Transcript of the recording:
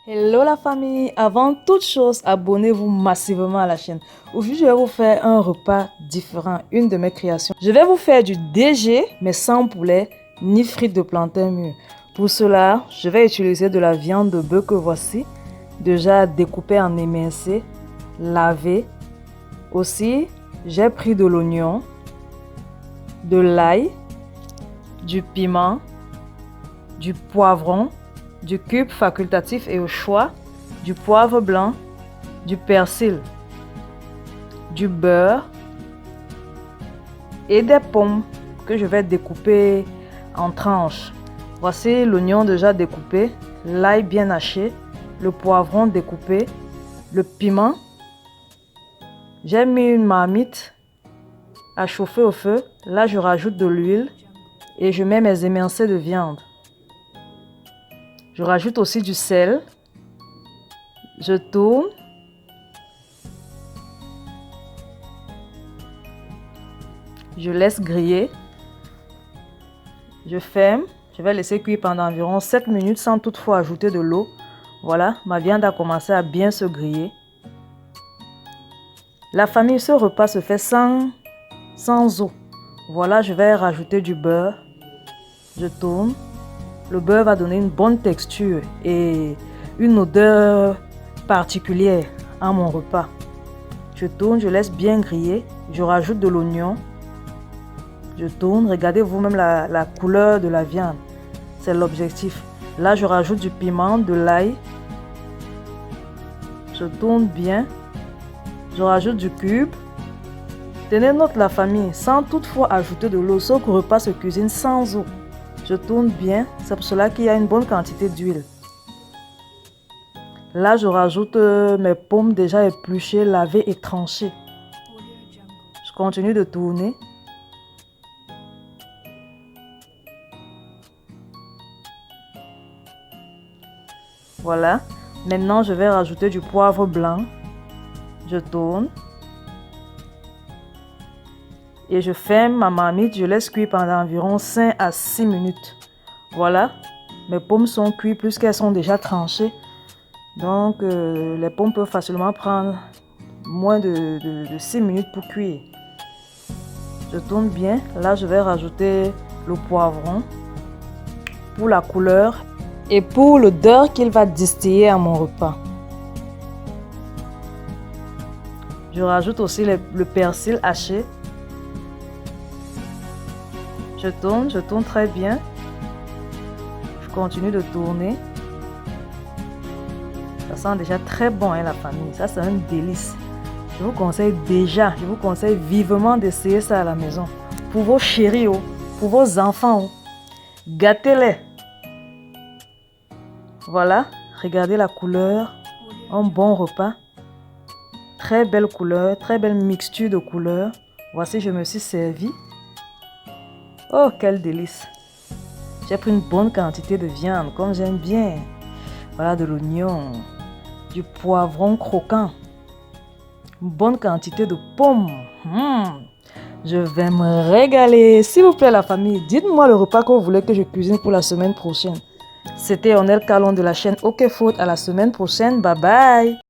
Hello la famille, avant toute chose, abonnez-vous massivement à la chaîne. Aujourd'hui, je vais vous faire un repas différent, une de mes créations. Je vais vous faire du DG, mais sans poulet, ni frites de plantain mûr. Pour cela, je vais utiliser de la viande de bœuf que voici, déjà découpée en émincés, lavée. Aussi, j'ai pris de l'oignon, de l'ail, du piment, du poivron, du cube facultatif et au choix, du poivre blanc, du persil, du beurre et des pommes que je vais découper en tranches. Voici l'oignon déjà découpé, l'ail bien haché, le poivron découpé, le piment. J'ai mis une marmite à chauffer au feu. Là, je rajoute de l'huile et je mets mes émincés de viande. Je rajoute aussi du sel. Je tourne. Je laisse griller. Je ferme. Je vais laisser cuire pendant environ 7 minutes sans toutefois ajouter de l'eau. Voilà, ma viande a commencé à bien se griller. La famille, ce repas se fait sans eau. Voilà, je vais rajouter du beurre. Je tourne. Le beurre va donner une bonne texture et une odeur particulière à mon repas. Je tourne, je laisse bien griller. Je rajoute de l'oignon. Je tourne. Regardez vous-même la couleur de la viande. C'est l'objectif. Là, je rajoute du piment, de l'ail. Je tourne bien. Je rajoute du cube. Tenez note la famille, sans toutefois ajouter de l'eau, ce repas se cuisine sans eau. Je tourne bien, c'est pour cela qu'il y a une bonne quantité d'huile. Là, je rajoute mes pommes déjà épluchées, lavées et tranchées. Je continue de tourner. Voilà. Maintenant, je vais rajouter du poivre blanc. Je tourne. Et je ferme ma marmite, je laisse cuire pendant environ 5 à 6 minutes. Voilà, mes pommes sont cuites puisqu'elles sont déjà tranchées. Donc, les pommes peuvent facilement prendre moins de 6 minutes pour cuire. Je tourne bien. Là, je vais rajouter le poivron pour la couleur et pour l'odeur qu'il va distiller à mon repas. Je rajoute aussi le persil haché. Je tourne très bien. Je continue de tourner. Ça sent déjà très bon, hein, la famille. Ça, c'est un délice. Je vous conseille vivement d'essayer ça à la maison. Pour vos chéris, pour vos enfants. Gâtez-les. Voilà, regardez la couleur. Un bon repas. Très belle couleur, très belle mixture de couleurs. Voici, je me suis servi. Oh, quel délice! J'ai pris une bonne quantité de viande, comme j'aime bien. Voilà, de l'oignon, du poivron croquant, une bonne quantité de pommes. Je vais me régaler. S'il vous plaît, la famille, dites-moi le repas que vous voulez que je cuisine pour la semaine prochaine. C'était Onel Kalon de la chaîne OK Food. À la semaine prochaine. Bye bye!